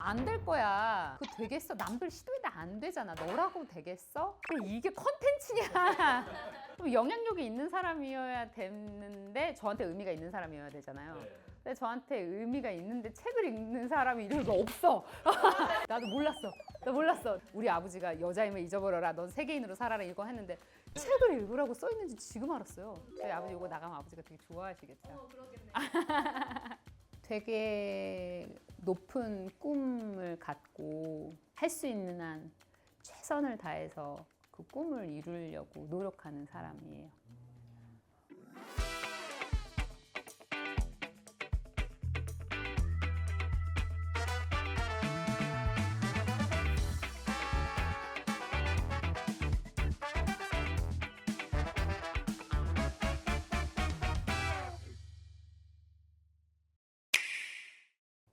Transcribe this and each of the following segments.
안 될 거야. 그거 되겠어? 남들 시도해도 안 되잖아. 너라고 되겠어? 이게 컨텐츠냐? 좀 영향력이 있는 사람이어야 되는데 저한테 의미가 있는 사람이어야 되잖아요. 근데 저한테 의미가 있는데 책을 읽는 사람이 이런 거 없어. 나도 몰랐어. 나 몰랐어. 우리 아버지가 여자임을 잊어버려라. 넌 세계인으로 살아라 이거 했는데 책을 읽으라고 써 있는지 지금 알았어요. 저희 아버지 이거 나가면 아버지가 되게 좋아하시겠죠. 그러겠네. 되게 높은 꿈을 갖고 할 수 있는 한 최선을 다해서 그 꿈을 이루려고 노력하는 사람이에요.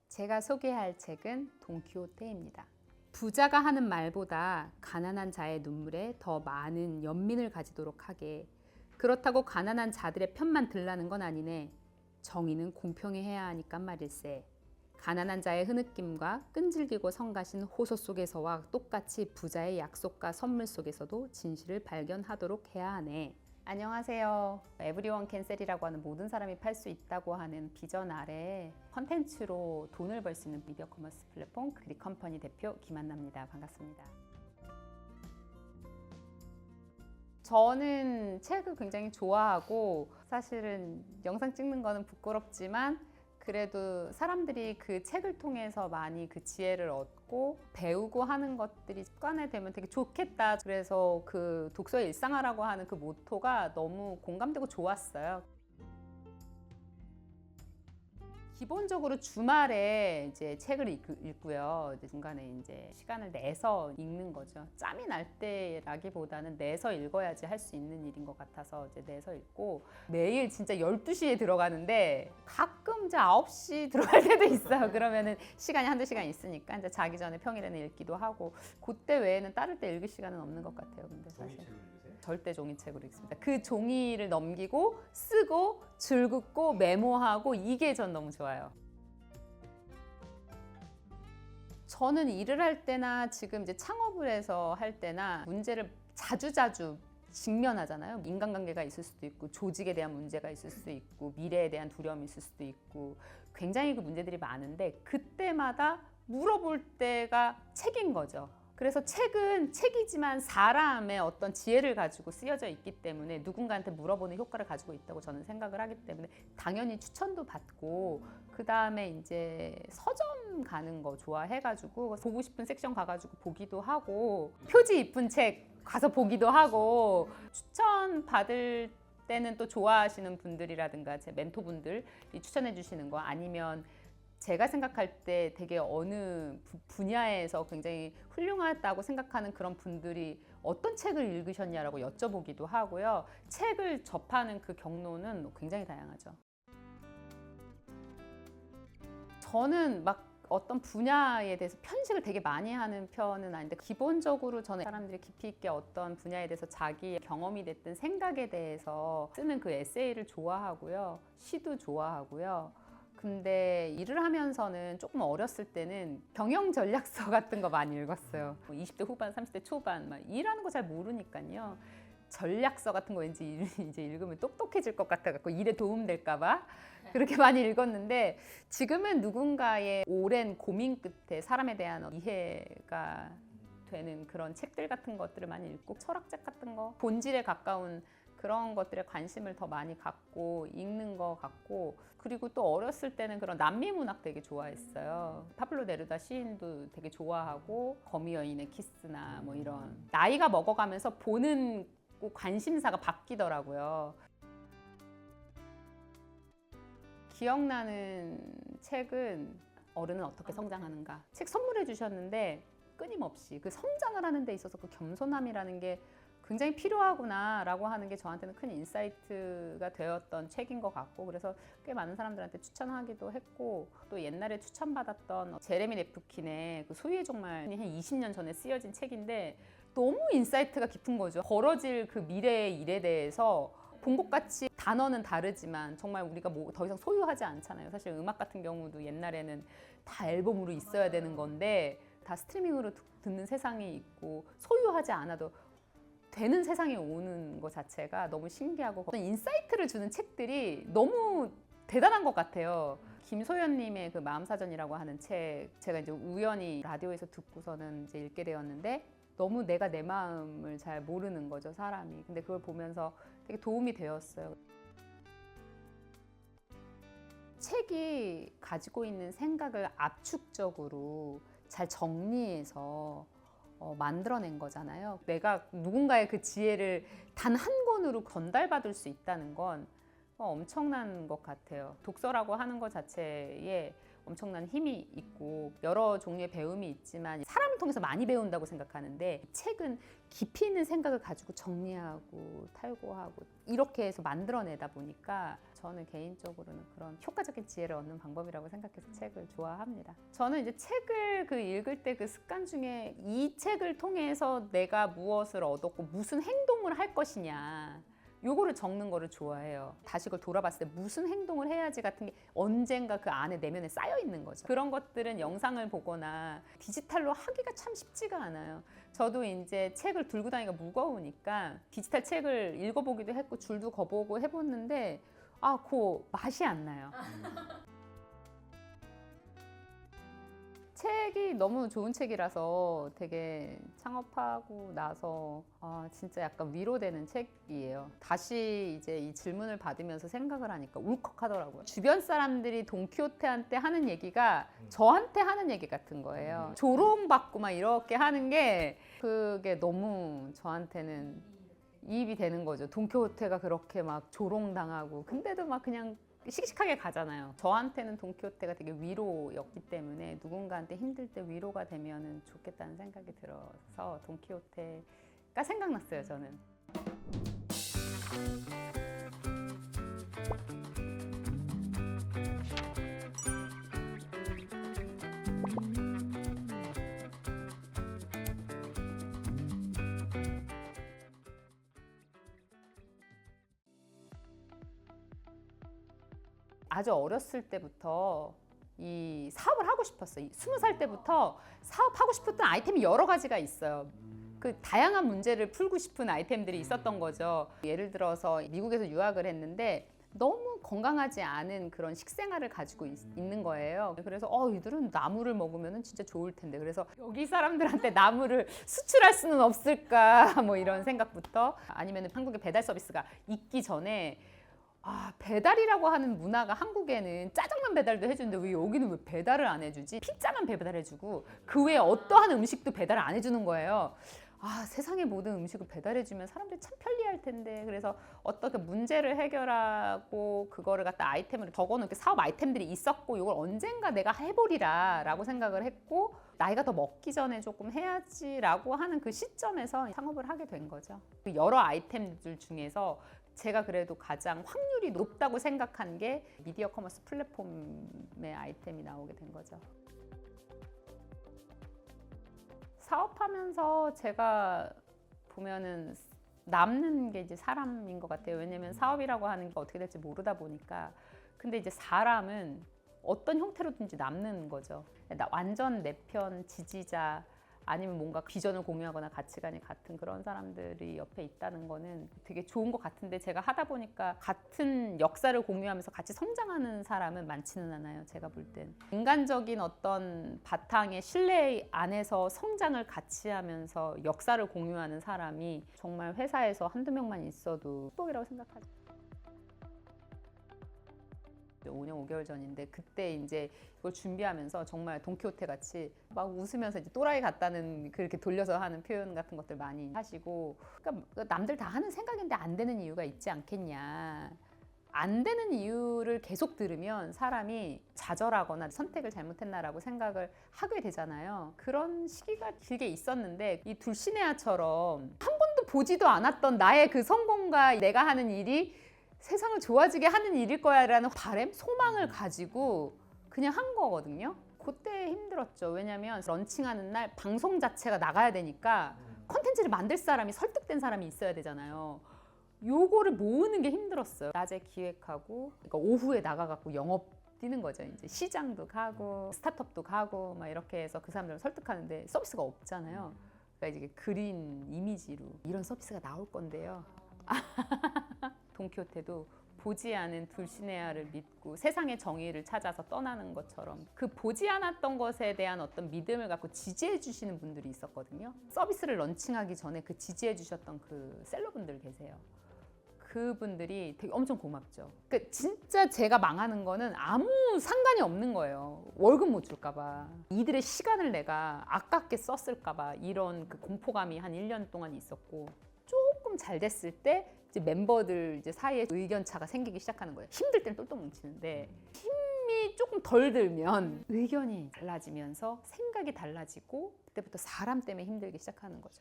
제가 소개할 책은 돈키호테입니다. 부자가 하는 말보다 가난한 자의 눈물에 더 많은 연민을 가지도록 하게. 그렇다고 가난한 자들의 편만 들라는 건 아니네. 정의는 공평해야 하니까 말일세. 가난한 자의 흐느낌과 끈질기고 성가신 호소 속에서와 똑같이 부자의 약속과 선물 속에서도 진실을 발견하도록 해야 하네. 안녕하세요. 에브리원 캔셀이라고 하는 모든 사람이 팔 수 있다고 하는 비전 아래 컨텐츠로 돈을 벌 수 있는 미디어 커머스 플랫폼 그릭컴퍼니 대표 김한나입니다. 반갑습니다. 저는 책을 굉장히 좋아하고 사실은 영상 찍는 거는 부끄럽지만 그래도 사람들이 그 책을 통해서 많이 그 지혜를 얻고 배우고 하는 것들이 습관화되면 되게 좋겠다. 그래서 그 독서의 일상화라고 하는 그 모토가 너무 공감되고 좋았어요. 기본적으로 주말에 이제 책을 읽고요. 이제 중간에 이제 시간을 내서 읽는 거죠. 짬이 날 때라기보다는 내서 읽어야지 할 수 있는 일인 것 같아서 이제 내서 읽고 매일 진짜 12시에 들어가는데 가끔 이제 9시 들어갈 때도 있어요. 그러면은 시간이 한두 시간 있으니까 이제 자기 전에 평일에는 읽기도 하고 그때 외에는 다를 때 읽을 시간은 없는 것 같아요. 근데 사실 절대 종이책으로 읽습니다. 그 종이를 넘기고 쓰고 줄 긋고 메모하고 이게 전 너무 좋아요. 저는 일을 할 때나 지금 이제 창업을 해서 할 때나 문제를 자주자주 직면하잖아요. 인간관계가 있을 수도 있고 조직에 대한 문제가 있을 수도 있고 미래에 대한 두려움이 있을 수도 있고 굉장히 그 문제들이 많은데 그때마다 물어볼 때가 책인 거죠. 그래서 책은 책이지만 사람의 어떤 지혜를 가지고 쓰여져 있기 때문에 누군가한테 물어보는 효과를 가지고 있다고 저는 생각을 하기 때문에 당연히 추천도 받고 그 다음에 이제 서점 가는 거 좋아해가지고 보고 싶은 섹션 가가지고 보기도 하고 표지 이쁜 책 가서 보기도 하고 추천 받을 때는 또 좋아하시는 분들이라든가 제 멘토분들이 추천해 주시는 거 아니면 제가 생각할 때 되게 어느 분야에서 굉장히 훌륭하다고 생각하는 그런 분들이 어떤 책을 읽으셨냐라고 여쭤보기도 하고요. 책을 접하는 그 경로는 굉장히 다양하죠. 저는 막 어떤 분야에 대해서 편식을 되게 많이 하는 편은 아닌데 기본적으로 저는 사람들이 깊이 있게 어떤 분야에 대해서 자기의 경험이 됐든 생각에 대해서 쓰는 그 에세이를 좋아하고요. 시도 좋아하고요. 근데 일을 하면서는 조금 어렸을 때는 경영 전략서 같은 거 많이 읽었어요. 20대 후반, 30대 초반 막 일하는 거 잘 모르니까요. 전략서 같은 거 왠지 이제 읽으면 똑똑해질 것 같아갖고 일에 도움될까 봐 그렇게 많이 읽었는데 지금은 누군가의 오랜 고민 끝에 사람에 대한 이해가 되는 그런 책들 같은 것들을 많이 읽고 철학책 같은 거 본질에 가까운 그런 것들에 관심을 더 많이 갖고 읽는 것 같고 그리고 또 어렸을 때는 그런 남미 문학 되게 좋아했어요. 파블로 네루다 시인도 되게 좋아하고 거미 여인의 키스나 뭐 이런 나이가 먹어가면서 보는 관심사가 바뀌더라고요. 기억나는 책은 어른은 어떻게 성장하는가 책 선물해 주셨는데 끊임없이 그 성장을 하는 데 있어서 그 겸손함이라는 게 굉장히 필요하구나 라고 하는 게 저한테는 큰 인사이트가 되었던 책인 것 같고 그래서 꽤 많은 사람들한테 추천하기도 했고 또 옛날에 추천받았던 제레미 레프킨의 그 소유의 종말 한 20년 전에 쓰여진 책인데 너무 인사이트가 깊은 거죠. 벌어질 그 미래의 일에 대해서 본 것 같이 단어는 다르지만 정말 우리가 뭐 더 이상 소유하지 않잖아요. 사실 음악 같은 경우도 옛날에는 다 앨범으로 있어야 되는 건데 다 스트리밍으로 듣는 세상이 있고 소유하지 않아도 되는 세상에 오는 것 자체가 너무 신기하고 어떤 인사이트를 주는 책들이 너무 대단한 것 같아요. 김소연님의 그 마음사전이라고 하는 책, 제가 이제 우연히 라디오에서 듣고서는 이제 읽게 되었는데 너무 내가 내 마음을 잘 모르는 거죠, 사람이. 근데 그걸 보면서 되게 도움이 되었어요. 책이 가지고 있는 생각을 압축적으로 잘 정리해서 만들어낸 거잖아요. 내가 누군가의 그 지혜를 단 한 권으로 전달받을 수 있다는 건 엄청난 것 같아요. 독서라고 하는 것 자체에 엄청난 힘이 있고 여러 종류의 배움이 있지만 사람을 통해서 많이 배운다고 생각하는데 책은 깊이 있는 생각을 가지고 정리하고 탈고하고 이렇게 해서 만들어내다 보니까 저는 개인적으로는 그런 효과적인 지혜를 얻는 방법이라고 생각해서 책을 좋아합니다. 저는 이제 책을 읽을 때 그 습관 중에 이 책을 통해서 내가 무엇을 얻었고 무슨 행동을 할 것이냐 요거를 적는 거를 좋아해요. 다시 그걸 돌아봤을 때 무슨 행동을 해야지 같은 게 언젠가 그 안에 내면에 쌓여 있는 거죠. 그런 것들은 영상을 보거나 디지털로 하기가 참 쉽지가 않아요. 저도 이제 책을 들고 다니기가 무거우니까 디지털 책을 읽어보기도 했고 줄도 거보고 해봤는데 그 맛이 안 나요. 책이 너무 좋은 책이라서 되게 창업하고 나서 진짜 약간 위로되는 책이에요. 다시 이제 이 질문을 받으면서 생각을 하니까 울컥하더라고요. 주변 사람들이 돈키호테한테 하는 얘기가 저한테 하는 얘기 같은 거예요. 조롱받고 막 이렇게 하는 게 그게 너무 저한테는 이입이 되는 거죠. 돈키호테가 그렇게 막 조롱당하고 근데도 막 그냥 씩씩하게 가잖아요. 저한테는 돈키호테가 되게 위로였기 때문에 누군가한테 힘들 때 위로가 되면 좋겠다는 생각이 들어서 돈키호테가 생각났어요, 저는. 아주 어렸을 때부터 이 사업을 하고 싶었어요. 20살 때부터 사업하고 싶었던 아이템이 여러 가지가 있어요. 그 다양한 문제를 풀고 싶은 아이템들이 있었던 거죠. 예를 들어서 미국에서 유학을 했는데 너무 건강하지 않은 그런 식생활을 가지고 있는 거예요. 그래서 이들은 나무를 먹으면 진짜 좋을 텐데 그래서 여기 사람들한테 나무를 수출할 수는 없을까 뭐 이런 생각부터 아니면 한국에 배달 서비스가 있기 전에 배달이라고 하는 문화가 한국에는 짜장면 배달도 해주는데 왜 여기는 왜 배달을 안 해주지? 피자만 배달해주고 그 외에 어떠한 음식도 배달을 안 해주는 거예요. 세상의 모든 음식을 배달해주면 사람들이 참 편리할 텐데 그래서 어떻게 문제를 해결하고 그거를 갖다 아이템으로 적어놓은 사업 아이템들이 있었고 이걸 언젠가 내가 해보리라 라고 생각을 했고 나이가 더 먹기 전에 조금 해야지 라고 하는 그 시점에서 창업을 하게 된 거죠. 여러 아이템들 중에서 제가 그래도 가장 확률이 높다고 생각한 게 미디어 커머스 플랫폼의 아이템이 나오게 된 거죠. 사업하면서 제가 보면은 남는 게 이제 사람인 것 같아요. 왜냐면 사업이라고 하는 게 어떻게 될지 모르다 보니까. 근데 이제 사람은 어떤 형태로든지 남는 거죠. 완전 내 편 지지자 아니면 뭔가 비전을 공유하거나 가치관이 같은 그런 사람들이 옆에 있다는 거는 되게 좋은 것 같은데 제가 하다 보니까 같은 역사를 공유하면서 같이 성장하는 사람은 많지는 않아요. 제가 볼 땐. 인간적인 어떤 바탕의 신뢰 안에서 성장을 같이 하면서 역사를 공유하는 사람이 정말 회사에서 한두 명만 있어도 축복이라고 생각하죠. 5년 5개월 전인데 그때 이제 이걸 준비하면서 정말 돈키호테 같이 막 웃으면서 이제 또라이 같다는 그렇게 돌려서 하는 표현 같은 것들 많이 하시고 그러니까 남들 다 하는 생각인데 안 되는 이유가 있지 않겠냐. 안 되는 이유를 계속 들으면 사람이 좌절하거나 선택을 잘못했나라고 생각을 하게 되잖아요. 그런 시기가 길게 있었는데 이 둘시네아처럼 한 번도 보지도 않았던 나의 그 성공과 내가 하는 일이 세상을 좋아지게 하는 일일 거야 라는 바람, 소망을 가지고 그냥 한 거거든요. 그때 힘들었죠. 왜냐면 런칭하는 날 방송 자체가 나가야 되니까 컨텐츠를 만들 사람이 설득된 사람이 있어야 되잖아요. 요거를 모으는 게 힘들었어요. 낮에 기획하고 그러니까 오후에 나가갖고 영업 뛰는 거죠. 이제 시장도 가고 스타트업도 가고 막 이렇게 해서 그 사람들을 설득하는데 서비스가 없잖아요. 그러니까 이제 그린 이미지로 이런 서비스가 나올 건데요. 돈키호테도 보지 않은 둘시네아를 믿고 세상의 정의를 찾아서 떠나는 것처럼 그 보지 않았던 것에 대한 어떤 믿음을 갖고 지지해 주시는 분들이 있었거든요. 서비스를 런칭하기 전에 그 지지해 주셨던 그 셀러분들 계세요. 그분들이 되게 엄청 고맙죠. 그러니까 진짜 제가 망하는 거는 아무 상관이 없는 거예요. 월급 못 줄까 봐. 이들의 시간을 내가 아깝게 썼을까 봐 이런 그 공포감이 한 1년 동안 있었고 조금 잘 됐을 때 이제 멤버들 이제 사이에 의견 차가 생기기 시작하는 거예요. 힘들 때는 똘똘 뭉치는데 힘이 조금 덜 들면 의견이 달라지면서 생각이 달라지고 그때부터 사람 때문에 힘들기 시작하는 거죠.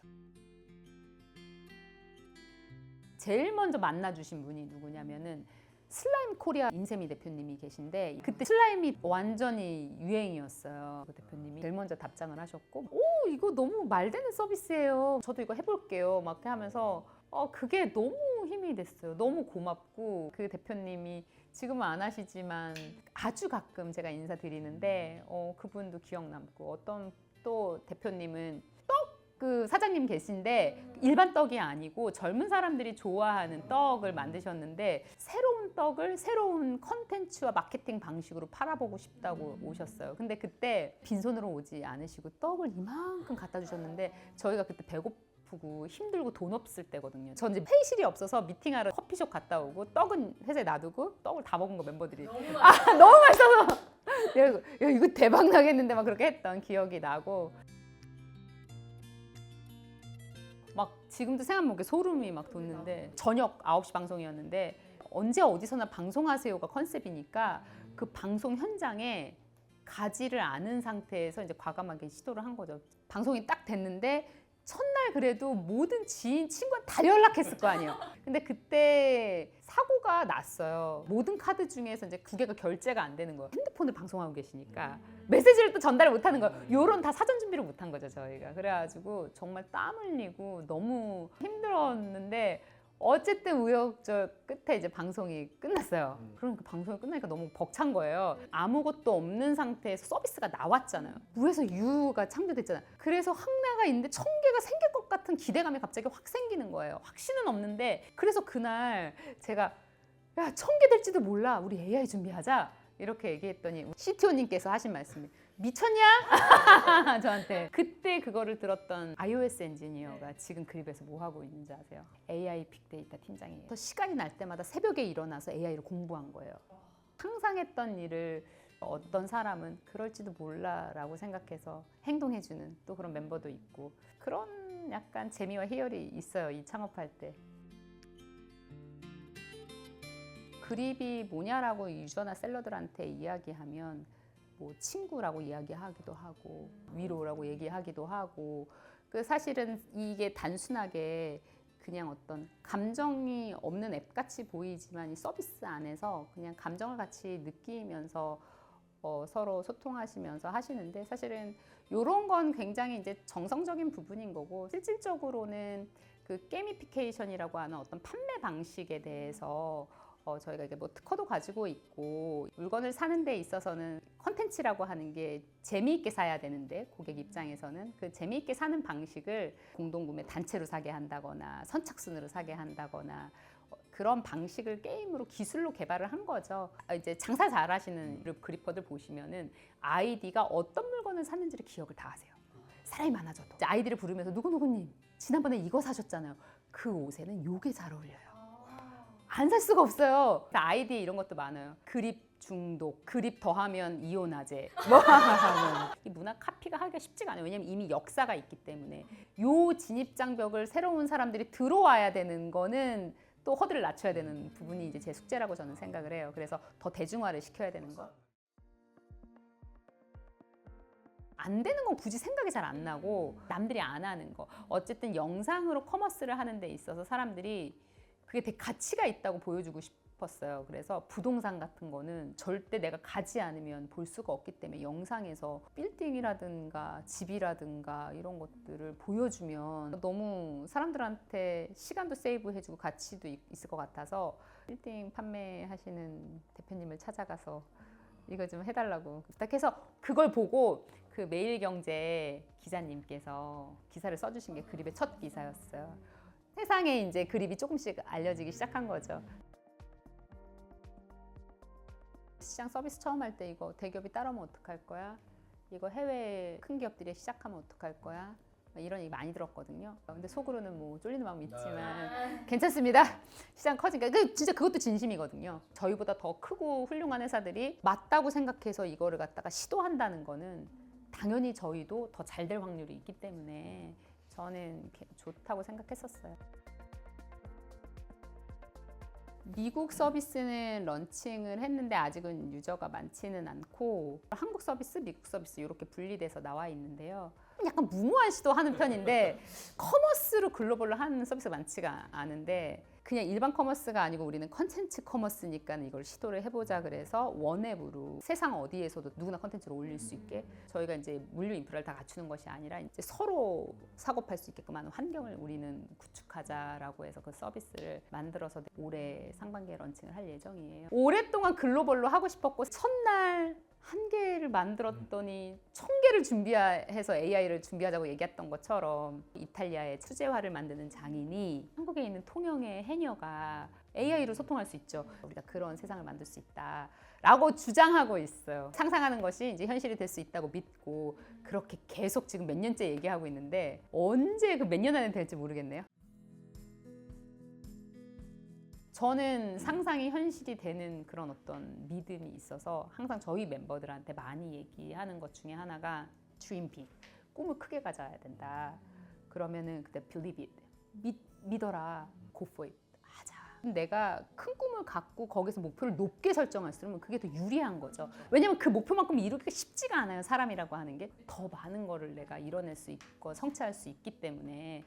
제일 먼저 만나주신 분이 누구냐면은 슬라임 코리아 인세미 대표님이 계신데 그때 슬라임이 완전히 유행이었어요. 그 대표님이 제일 먼저 답장을 하셨고 오 이거 너무 말되는 서비스예요. 저도 이거 해볼게요. 막 이렇게 하면서 그게 너무 힘이 됐어요. 너무 고맙고 그 대표님이 지금은 안 하시지만 아주 가끔 제가 인사드리는데 그분도 기억 남고 어떤 또 대표님은 그 사장님 계신데 일반 떡이 아니고 젊은 사람들이 좋아하는 떡을 만드셨는데 새로운 떡을 새로운 컨텐츠와 마케팅 방식으로 팔아보고 싶다고 오셨어요. 근데 그때 빈손으로 오지 않으시고 떡을 이만큼 갖다 주셨는데 저희가 그때 배고프고 힘들고 돈 없을 때거든요. 전 이제 회의실이 없어서 미팅하러 커피숍 갔다 오고 떡은 회사에 놔두고 떡을 다 먹은 거 멤버들이 너무 맛있어서 야, 이거 대박 나겠는데 막 그렇게 했던 기억이 나고 막 지금도 생각해보면 소름이 막 돋는데 저녁 9시 방송이었는데 언제 어디서나 방송하세요가 컨셉이니까 그 방송 현장에 가지를 않은 상태에서 이제 과감하게 시도를 한 거죠. 방송이 딱 됐는데 첫날 그래도 모든 지인, 친구한테 다 연락했을 거 아니에요. 근데 그때 사고가 났어요. 모든 카드 중에서 이제 2개가 결제가 안 되는 거예요. 핸드폰을 방송하고 계시니까 메시지를 또 전달을 못 하는 거예요. 요런 다 사전 준비를 못 한 거죠, 저희가. 그래가지고 정말 땀 흘리고 너무 힘들었는데 어쨌든 우여곡절 끝에 이제 방송이 끝났어요. 그러니까 방송이 끝나니까 너무 벅찬 거예요. 아무것도 없는 상태에서 서비스가 나왔잖아요. 무에서 유가 창조됐잖아요. 그래서 황나가 있는데 1000개가 생길 것 같은 기대감이 갑자기 확 생기는 거예요. 확신은 없는데 그래서 그날 제가 야 1000개 될지도 몰라. 우리 AI 준비하자. 이렇게 얘기했더니 CTO님께서 하신 말씀이 미쳤냐? 저한테 그때 그거를 들었던 iOS 엔지니어가 지금 그립에서 뭐 하고 있는지 아세요? AI 빅데이터 팀장이에요. 그래서 시간이 날 때마다 새벽에 일어나서 AI를 공부한 거예요. 상상했던 일을 어떤 사람은 그럴지도 몰라라고 생각해서 행동해주는 또 그런 멤버도 있고 그런 약간 재미와 희열이 있어요. 이 창업할 때. 그립이 뭐냐라고 유저나 셀러들한테 이야기하면 뭐 친구라고 이야기하기도 하고 위로라고 얘기하기도 하고 그 사실은 이게 단순하게 그냥 어떤 감정이 없는 앱 같이 보이지만 이 서비스 안에서 그냥 감정을 같이 느끼면서 서로 소통하시면서 하시는데 사실은 이런 건 굉장히 이제 정성적인 부분인 거고 실질적으로는 그 게이미피케이션이라고 하는 어떤 판매 방식에 대해서 저희가 이게 뭐 특허도 가지고 있고 물건을 사는 데 있어서는 컨텐츠라고 하는 게 재미있게 사야 되는데 고객 입장에서는 그 재미있게 사는 방식을 공동구매 단체로 사게 한다거나 선착순으로 사게 한다거나 그런 방식을 게임으로 기술로 개발을 한 거죠. 이제 장사 잘하시는 그리퍼들 보시면은 아이디가 어떤 물건을 샀는지를 기억을 다 하세요. 사람이 많아져도 이제 아이디를 부르면서 누구누구님 지난번에 이거 사셨잖아요. 그 옷에는 요게 잘 어울려요. 안 살 수가 없어요. 아이디 이런 것도 많아요. 그립 중독, 그립 더하면 이온화제. 이 문화 카피가 하기가 쉽지가 않아요. 왜냐면 이미 역사가 있기 때문에. 요 진입장벽을 새로운 사람들이 들어와야 되는 거는 또 허들을 낮춰야 되는 부분이 이제 제 숙제라고 저는 생각을 해요. 그래서 더 대중화를 시켜야 되는 거. 안 되는 건 굳이 생각이 잘 안 나고 남들이 안 하는 거. 어쨌든 영상으로 커머스를 하는 데 있어서 사람들이 그게 되게 가치가 있다고 보여주고 싶었어요. 그래서 부동산 같은 거는 절대 내가 가지 않으면 볼 수가 없기 때문에 영상에서 빌딩이라든가 집이라든가 이런 것들을 보여주면 너무 사람들한테 시간도 세이브해주고 가치도 있을 것 같아서 빌딩 판매하시는 대표님을 찾아가서 이거 좀 해달라고 부탁해서 그걸 보고 그 매일경제 기자님께서 기사를 써주신 게 그립의 첫 기사였어요. 세상에 이제 그립이 조금씩 알려지기 시작한 거죠. 시장 서비스 처음 할 때 이거 대기업이 따라오면 어떡할 거야? 이거 해외 큰 기업들이 시작하면 어떡할 거야? 이런 얘기 많이 들었거든요. 근데 속으로는 뭐 쫄리는 마음이 있지만 괜찮습니다. 시장 커지니까 진짜 그것도 진심이거든요. 저희보다 더 크고 훌륭한 회사들이 맞다고 생각해서 이거를 갖다가 시도한다는 거는 당연히 저희도 더 잘 될 확률이 있기 때문에 저는 좋다고 생각했었어요. 미국 서비스는 런칭을 했는데 아직은 유저가 많지는 않고 한국 서비스, 미국 서비스 이렇게 분리돼서 나와 있는데요. 약간 무모한 시도하는 편인데 커머스로 글로벌로 하는 서비스가 많지가 않은데 그냥 일반 커머스가 아니고 우리는 컨텐츠 커머스니까 이걸 시도를 해보자 그래서 원앱으로 세상 어디에서도 누구나 컨텐츠를 올릴 수 있게 저희가 이제 물류 인프라를 다 갖추는 것이 아니라 이제 서로 사고 팔 수 있게끔 하는 환경을 우리는 구축하자라고 해서 그 서비스를 만들어서 올해 상반기에 런칭을 할 예정이에요. 오랫동안 글로벌로 하고 싶었고 첫날 1개를 만들었더니 1000개를 준비해서 AI를 준비하자고 얘기했던 것처럼 이탈리아의 수제화를 만드는 장인이 한국에 있는 통영의 해녀가 AI로 소통할 수 있죠. 우리가 그런 세상을 만들 수 있다라고 주장하고 있어요. 상상하는 것이 이제 현실이 될 수 있다고 믿고 그렇게 계속 지금 몇 년째 얘기하고 있는데 언제 그 몇 년 안에 될지 모르겠네요. 저는 상상이 현실이 되는 그런 어떤 믿음이 있어서 항상 저희 멤버들한테 많이 얘기하는 것 중에 하나가 dream big, 꿈을 크게 가져야 된다. 그러면은 그때 believe it, 믿어라, go for it, 하자. 내가 큰 꿈을 갖고 거기서 목표를 높게 설정할수록 그게 더 유리한 거죠. 왜냐면 그 목표만큼 이루기가 쉽지가 않아요. 사람이라고 하는 게 더 많은 거를 내가 이뤄낼 수 있고 성취할 수 있기 때문에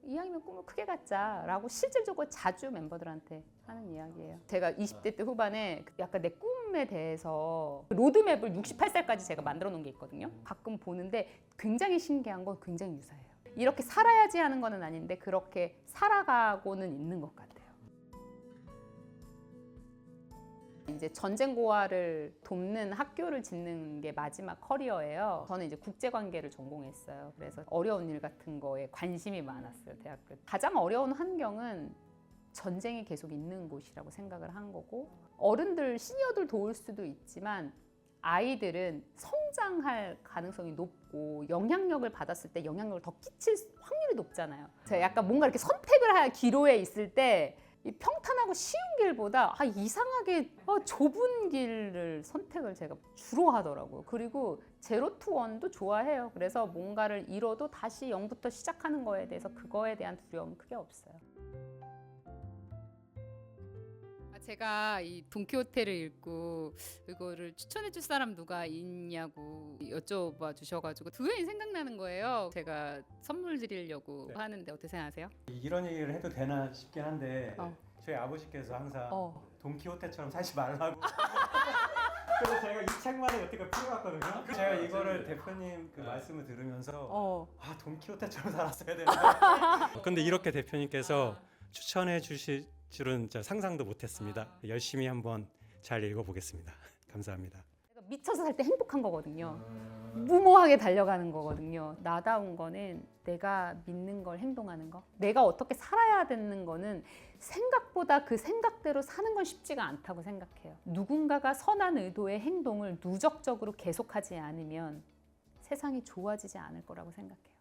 이왕이면 꿈을 크게 갖자라고 실질적으로 자주 멤버들한테 하는 이야기예요. 제가 20대 때 후반에 약간 내 꿈에 대해서 로드맵을 68살까지 제가 만들어 놓은 게 있거든요. 가끔 보는데 굉장히 신기한 건 굉장히 유사해요. 이렇게 살아야지 하는 건 아닌데 그렇게 살아가고는 있는 것 같아요. 이제 전쟁고아를 돕는 학교를 짓는 게 마지막 커리어예요. 저는 이제 국제관계를 전공했어요. 그래서 어려운 일 같은 거에 관심이 많았어요, 대학교. 가장 어려운 환경은 전쟁이 계속 있는 곳이라고 생각을 한 거고 어른들, 시니어들 도울 수도 있지만 아이들은 성장할 가능성이 높고 영향력을 받았을 때 영향력을 더 끼칠 확률이 높잖아요. 제가 약간 뭔가 이렇게 선택을 할 기로에 있을 때 이 평탄하고 쉬운 길보다 이상하게 좁은 길을 선택을 제가 주로 하더라고요. 그리고 제로 투 원도 좋아해요. 그래서 뭔가를 잃어도 다시 0부터 시작하는 거에 대해서 그거에 대한 두려움은 크게 없어요. 제가 이 돈키호테를 읽고 이거를 추천해 줄 사람 누가 있냐고 여쭤봐 주셔가지고 두 여인 생각나는 거예요. 제가 선물 드리려고 하는데 어떻게 생각하세요? 이런 얘기를 해도 되나 싶긴 한데 저희 아버지께서 항상 돈키호테처럼 살지 말라고 그래서 제가 이 책만의 여태가 필요했거든요. 제가 이거를 대표님 그 말씀을 들으면서 돈키호테처럼 살았어야 되는데 근데 이렇게 대표님께서 추천해 주실 줄은 상상도 못했습니다. 열심히 한번 잘 읽어보겠습니다. 감사합니다. 미쳐서 살 때 행복한 거거든요. 무모하게 달려가는 거거든요. 나다운 거는 내가 믿는 걸 행동하는 거. 내가 어떻게 살아야 되는 거는 생각보다 그 생각대로 사는 건 쉽지가 않다고 생각해요. 누군가가 선한 의도의 행동을 누적적으로 계속하지 않으면 세상이 좋아지지 않을 거라고 생각해요.